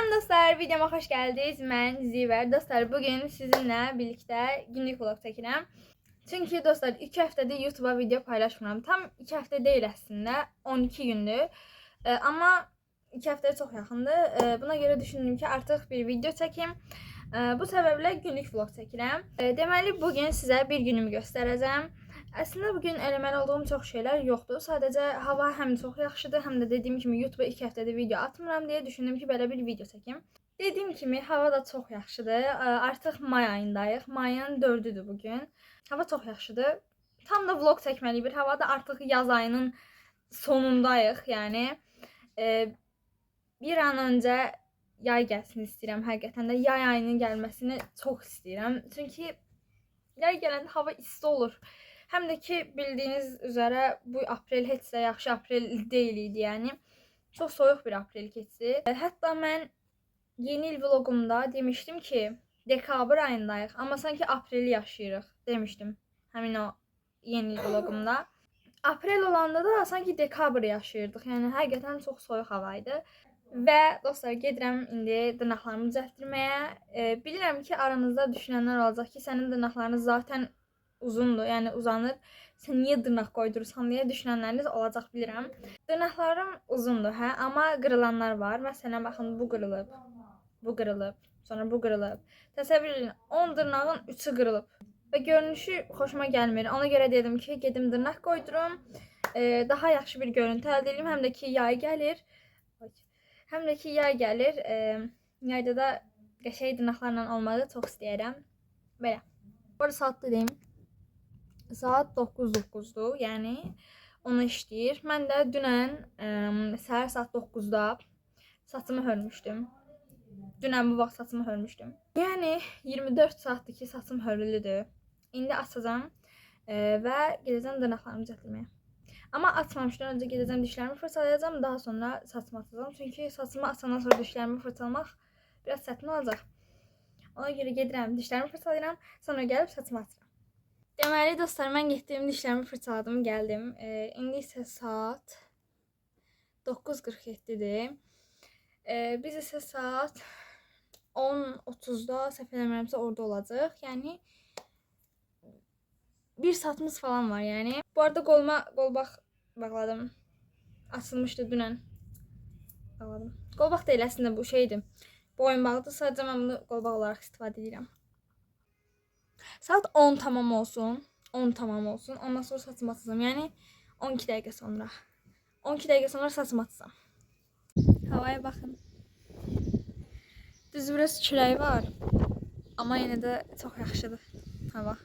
Selam dostlar, videoma hoş geldiniz. Ben Ziver. Dostlar, bugün sizinle birlikte günlük vlog çəkirəm. Çünkü dostlar 2 həftədir YouTube'a video paylaşmıram. Tam 2 həftə deyil əslində, 12 gündür. Amma 2 həftəyə çox yaxındır. Buna görə düşündüm ki, artıq bir video çəkim. Bu səbəblə günlük vlog çəkirəm. Deməli, bugün sizə bir günümü göstərəcəm. Əslində bugün eləməli olduğum çox şeylər yoxdur. Sadəcə hava həm çox yaxşıdır, həm də dediyim kimi YouTube'a 2 həftədir video atmıram deyə düşündüm ki, belə bir video çəkim. Dediyim kimi hava da çox yaxşıdır. Artıq may ayındayıq. Mayın 4-üdür bugün. Hava çox yaxşıdır. Tam da vlog çəkməliyik bir havada. Artıq yaz ayının sonundayıq. Yəni bir an öncə yay gəlsin istəyirəm. Həqiqətən də yay ayının gəlməsini çox istəyirəm. Çünki yay gələndə hava isti olur. Həm də ki, bildiyiniz üzərə bu aprel heç də yaxşı aprel deyil idi, yəni. Çox soyuq bir aprel keçdi. Hətta mən yeni il vlogumda demişdim ki, dekabr ayındayıq, amma sanki apreli yaşayırıq demişdim. Həmin o yeni il vlogumda. Aprel olanda da sanki dekabr yaşayırdıq. Yəni həqiqətən çox soyuq hava idi. Və dostlar, gedirəm indi dırnaqlarımı düzəltdirməyə. Bilirəm ki, aranızda düşünənlər olacaq ki, sənin dırnaqların zaten uzundur, yəni uzanır. Sən niyə dırnaq qoydurursan deyə düşünənləriniz olacaq, bilirəm. Dırnaqlarım uzundur, hə, amma qırılanlar var. Məsələn, baxın, bu qırılıb, bu qırılıb, sonra bu qırılıb. Təsəvvür edin, 10 dırnağın 3-ü qırılıb. Və görünüşü xoşuma gəlmir. Ona görə dedim ki, gedim dırnaq qoydurum. Daha yaxşı bir görüntü əldə edeyim. Həm də ki, yay gəlir. Yayda da qəşəng dırnaqlarla olmağı çox istəyirəm. Belə. Bu arada saat deyim. Saat 9:09'dur, yəni onu işləyir. Mən də dünən səhər saat 9-da saçımı hörmüşdüm. Dünən bu vaxt saçımı hörmüşdüm. Yəni 24 saatdır ki, saçım hörülüdür. İndi açacağam və gedəcəm dırnaqlarımı düzəltməyə. Amma açmamışdan öncə gedəcəm dişlərimi fırçalayacağım, daha sonra saçımı açacağım. Çünki saçımı açandan sonra dişlərimi fırçalamaq biraz çətin olacaq. Ona görə gedirəm, dişlərimi fırçalayıram, sonra gəlib saçımı açıram. Deməli dostlar, mən getdim, dişlərimi fırçaladım, gəldim. İndi isə saat 9:47-dir. Biz isə saat 10:30-da səhv eləmirəmsə orada olacaq. Yəni 1 saatımız falan var, yəni. Bu arada qolbaq bağladım. Açılmışdı dünən. Bağladım. Qolbaq deyil əslində, bu şeydir. Boyun bağlıdır. Sadəcə mən bunu qolbaq olaraq istifadə edirəm. Saat 10 tamam olsun. 10 tamam olsun. Ondan sonra saçımı atacağım. Yəni 12 dəqiqə sonra. 12 dəqiqə sonra saçımı atacağım. Havaya baxın. Düz biraz külək var. Amma yenə də çox yaxşıdır hava.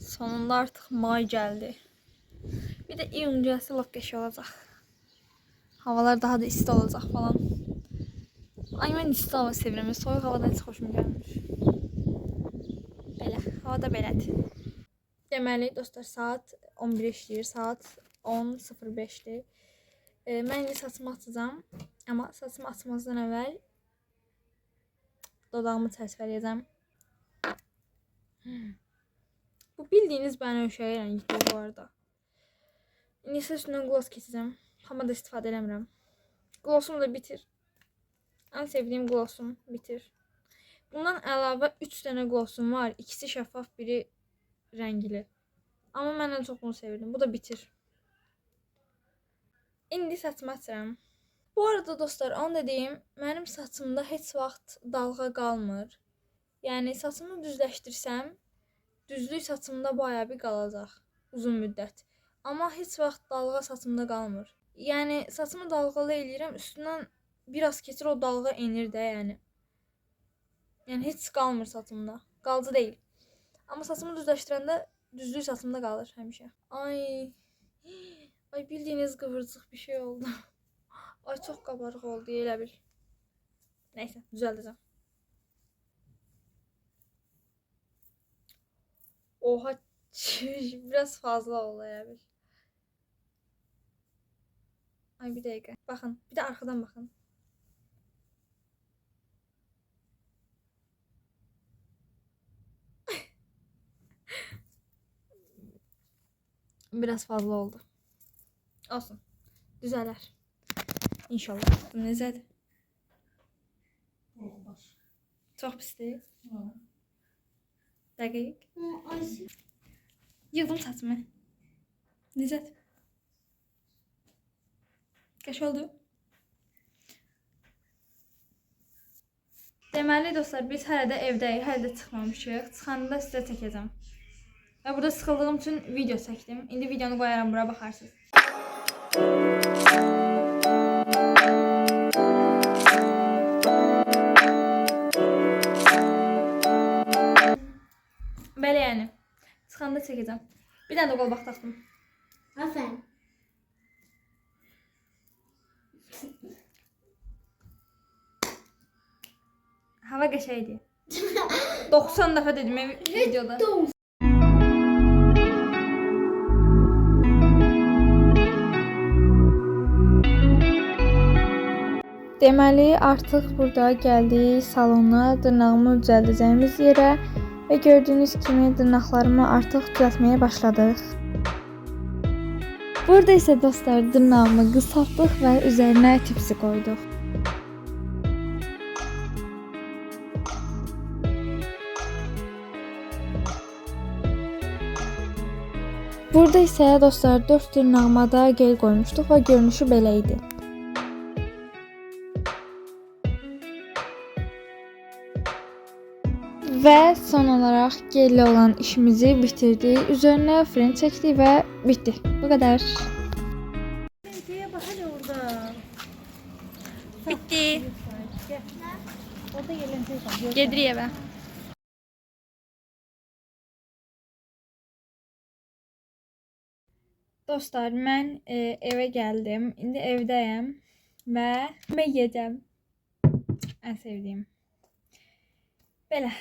Sonunda artıq may gəldi. Bir də iyun gəlsə lap qəşəng olacaq. Havalar daha da isti olacaq falan. Ay, mən isti hava sevirəm. Soyuq havadan heç xoşum gəlmir. Belə, havada belədir. Deməli dostlar, saat 11 işləyir, saat 10:05-dir. Mən indi saçımı açacağım. Amma saçımı açmazdan əvvəl dodağımı çərçivələyəcəm. Bu bildiyiniz bənövşəyi rəngidir bu arada. İndi isə üstündən gloss keçəcəm. Pomada istifadə eləmirəm. Glossum da bitir. Ən sevdiyim glossum bitir. Bundan əlavə 3 dənə glossum var. İkisi şəffaf, biri rəngli. Amma mən ən çox bunu sevirdim. Bu da bitir. İndi saçımı açıram. Bu arada dostlar, onu da deyim, mənim saçımda heç vaxt dalğa qalmır. Yəni saçımı düzləşdirsəm, düzlük saçımda bayağı bir qalacaq uzun müddət. Amma heç vaxt dalğa saçımda qalmır. Yəni saçımı dalğalı eləyirəm, üstündən biraz keçir, o dalğa enir də, yəni. Yəni heç qalmır saçımda. Qalıcı deyil. Amma saçımı düzləşdirəndə düzlük saçımda qalır həmişə. Ay. Ay, bildiyiniz qıvırcıq bir şey oldu. Ay, çox qabarıq oldu, elə bil. Nəysə, düzəldəcəm. Oha, biraz fazla oldu, elə bil. Ay, bir dəqiqə. Baxın, bir də arxadan baxın. Biraz fazla oldu. Olsun. Düzələr. İnşallah. Bu necədir? Çox pisdir. Dəqiq. Yığdım saçımı. Necədir? Qəş oldu. Deməli dostlar, biz hələ də evdəyik, hələ də çıxmamışıq. Çıxanda sizə çəkəcəm. Və burada sıxıldığım üçün video çəkdim. İndi videonu qoyaram bura, baxarsınız. Belə yəni. Çıxanda çəkəcəm. Bir dənə də qolbaq taxdım. Aferin. Hava qəşəydi. 90 dəfə dedim videoda. Deməli, artıq burada gəldik salona, dırnağımı düzəldəcəyimiz yerə və gördüyünüz kimi dırnaqlarımı artıq düzəltməyə başladıq. Burada isə dostlar, dırnağımı qısaltdıq və üzərinə tipsi qoyduq. Burada isə dostlar 4 dırnağıma da gel qoymuşduq və görünüşü belə idi. Və son olaraq gelle olan işimizi bitirdik. Üzərinə fren çəkdik və bitdi. Bu qədər. Bitti. Gedirik evə. Dostlar, mən evə gəldim. İndi evdəyəm və yemək yeyəcəm. Ən sevdiyim. Belə.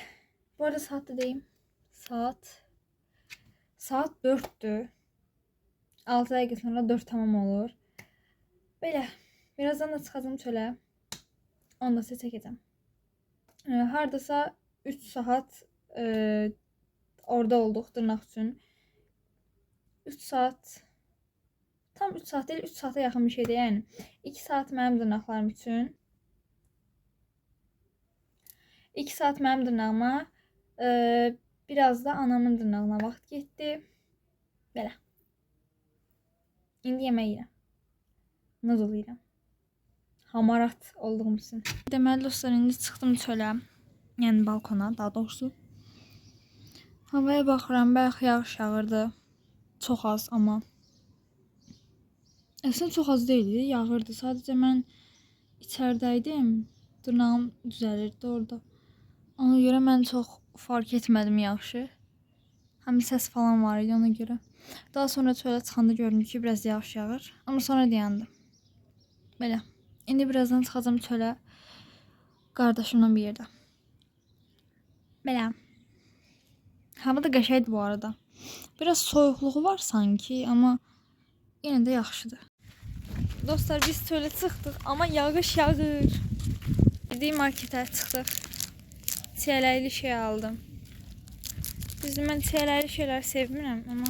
Bu arada saat da deyim. Saat 4'dür. 6 dəqiqə sonra 4 tamam olur. Belə. Birazdan da çıxacağım çölə. Onu da sizə çəkəcəm. Hardasa 3 saat orada olduq dırnaq üçün. 3 saat. Tam 3 saat değil, 3 saate yaxın bir şeydir yəni. 2 saat mənim dırnaqlarım üçün. 2 saat mənim dırnağıma, biraz da anamın dırnağına vaxt getdi. Belə. İndi yemək yeyirəm. Noodle yeyirəm. Hamarat olduğum üçün. Deməli dostlar, indi çıxdım çölə. Yəni balkona, daha doğrusu. Havaya baxıram, bəlkə yağış yağırdı. Çox az amma. Əslində çox az deyildi, yağırdı. Sadəcə mən içəridəydim. Dırnağım düzəlirdi orada. Ona görə mən çox fark etmədim yağışı. Həm səs falan var idi ona görə. Daha sonra çölə çıxanda gördüm ki, biraz yağış yağır. Amma sonra dayandı. Belə. İndi birazdan çıxacağım çölə. Qardaşımla bir yerdə. Belə. Hava da qəşəydi bu arada. Biraz soyuqluğu var sanki, amma yenə də yaxşıdır. Dostlar, biz çölə çıxdıq, amma yağış yağır. Gidik marketə çıxdıq. Çiyələkli şey aldım. Düzdür, mən çiyələkli şeyləri sevmirəm, amma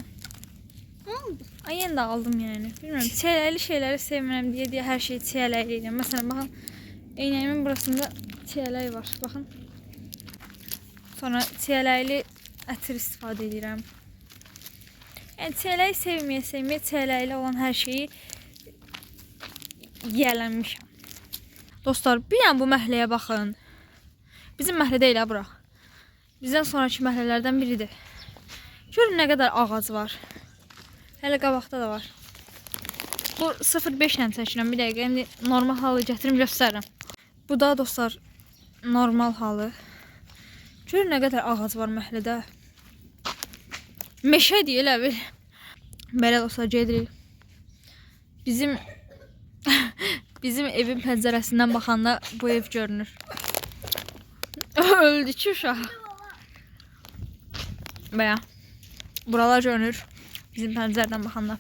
ay, yenə də aldım yəni. Bilmirəm, çiyələkli şeyləri sevmirəm deyə hər şeyi çiyələkli edirəm. Məsələn, baxın, eynəyimin burasında çiyələk var, baxın. Sonra çiyələkli ətir istifadə edirəm. Yəni çiyələyi sevməyə çiyələkli olan hər şeyi yiyələnmişəm. Dostlar, bir yəni bu məhəlləyə baxın. Bizim məhəllə deyil ha bura. Bizdən sonraki məhəllələrdən biridir. Görün nə qədər ağac var. Hələ qabaqda da var. Bu 0.5 ilə çəkirəm bir dəqiqə. İndi normal halı gətirim göstərirəm. Bu da dostlar normal halı. Görün nə qədər ağac var məhəllədə. Meşədir elə bil. Belə dostlar gedirik. Bizim evin pəncərəsindən baxanda bu ev görünür. Öldü ki uşaq. Bəya. Buralar görünür bizim pəncərədən baxanda.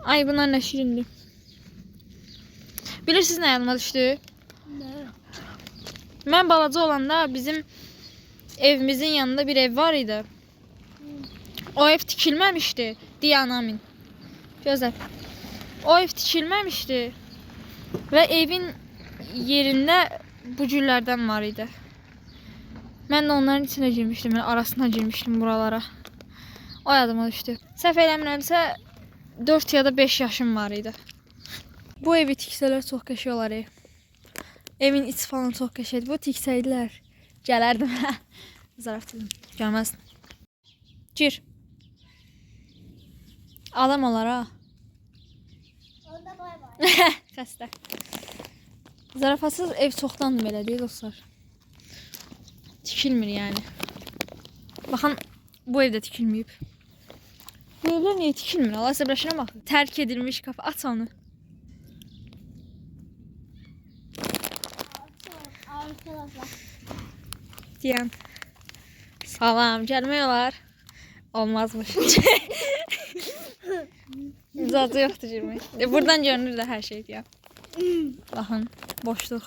Ay, bunlar nə şirindir. Bilirsiniz nə yanıma düşdü? Nə? Mən balaca olanda bizim evimizin yanında bir ev var idi. O ev tikilməmişdi. Diyanamin. Gözlər. O ev tikilməmişdi. Və evin yerində bu cürlərdən var idi. Mən də onların içinə girmişdim, yəni arasına girmişdim buralara. O yadıma düşdü. Səhv eləmirəmsə 4 ya da 5 yaşım var idi. Bu evi tiksələr çox qəşəng olar. Evin içi falan çox qəşəngdir. Bu tiksəydilər. Gələrdim. Zarafdım. Gəlməz. Gir. Adam olar ha. Onda bay bay. Xəstə. Zarafatsız ev çoxdan belə deyil dostlar. Tikilmir yəni. Baxın bu evdə tikilməyib. Bu evlər niyə tikilmir? Allah səbirləşinə baxın. Tərk edilmiş qapı. Aç onu. Arkadaşlar. Deyən. Salam. Gəlmək olar. Olmazmış. Zaten yoxdur girmək. Buradan görünür də hər şey deyəm. Baxın. Boşluq.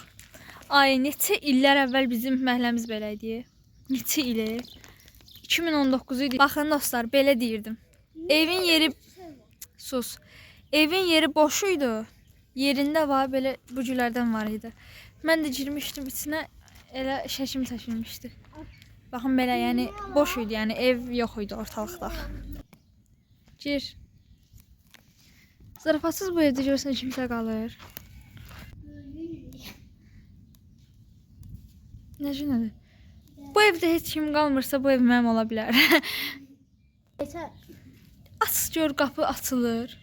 Ay, neçə illər əvvəl bizim məhəlləmiz belə idi. Neçə il? 2019 idi. Baxın dostlar, belə deyirdim. Evin yeri sus. Evin yeri boş idi. Yerində var belə bu cürlərdən var idi. Mən də girmişdim içinə, elə şəkim çəkilmişdi. Baxın belə, yəni boş idi, yəni ev yox idi ortalıqda. Gir. Zarafatsız bu evdə görsən kimsə qalır. Necə nədir? Bu evdə heç kim qalmırsa bu ev mənim ola bilər. Yeter. Aç gör, qapı açılır.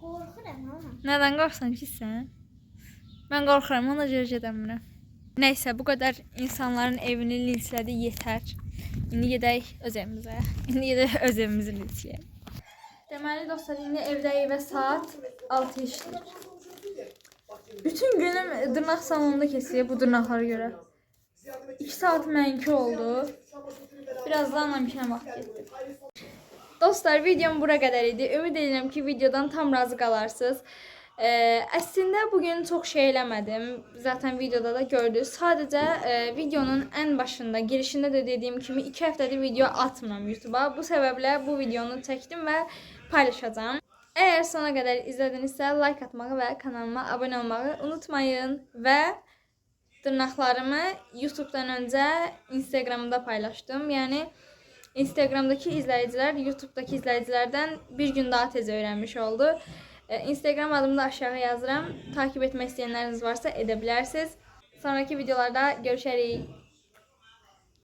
Korkuram ama. Nədən qorxsan ki sən? Mən qorxuram, ona görə gedəmirəm. Nəysə, bu qədər insanların evini linçlədi, yetər. İndi gedək öz evimizə. İndi gedək öz evimizi linçləyək. Deməli dostlar, indi evdəyik və saat 6 işləyir. Bütün günüm dırnaq salonunda keçir bu dırnaqlara görə. 2 saat mənimki oldu. Birazdan anamkine vaxt getdi. Dostlar, videom bura qədər idi. Ümid edirəm ki, videodan tam razı qalarsınız. Əslində bugün çox şey eləmədim. Zaten videoda da gördünüz. Sadəcə videonun ən başında, girişində də dediyim kimi 2 həftədir video atmıram YouTube'a. Bu səbəblə bu videonu çəkdim və paylaşacağım. Əgər sona qədər izlədinizsə like atmağı və kanalıma abunə olmağı unutmayın. Və dırnaqlarımı YouTube'dan öncə Instagram'da paylaşdım. Yəni Instagram'daki izləyicilər YouTube'daki izləyicilərdən bir gün daha tez öyrənmiş oldu. Instagram adımı da aşağı yazıram. Takip etmək istəyənləriniz varsa edə bilərsiniz. Sonraki videolarda görüşərik.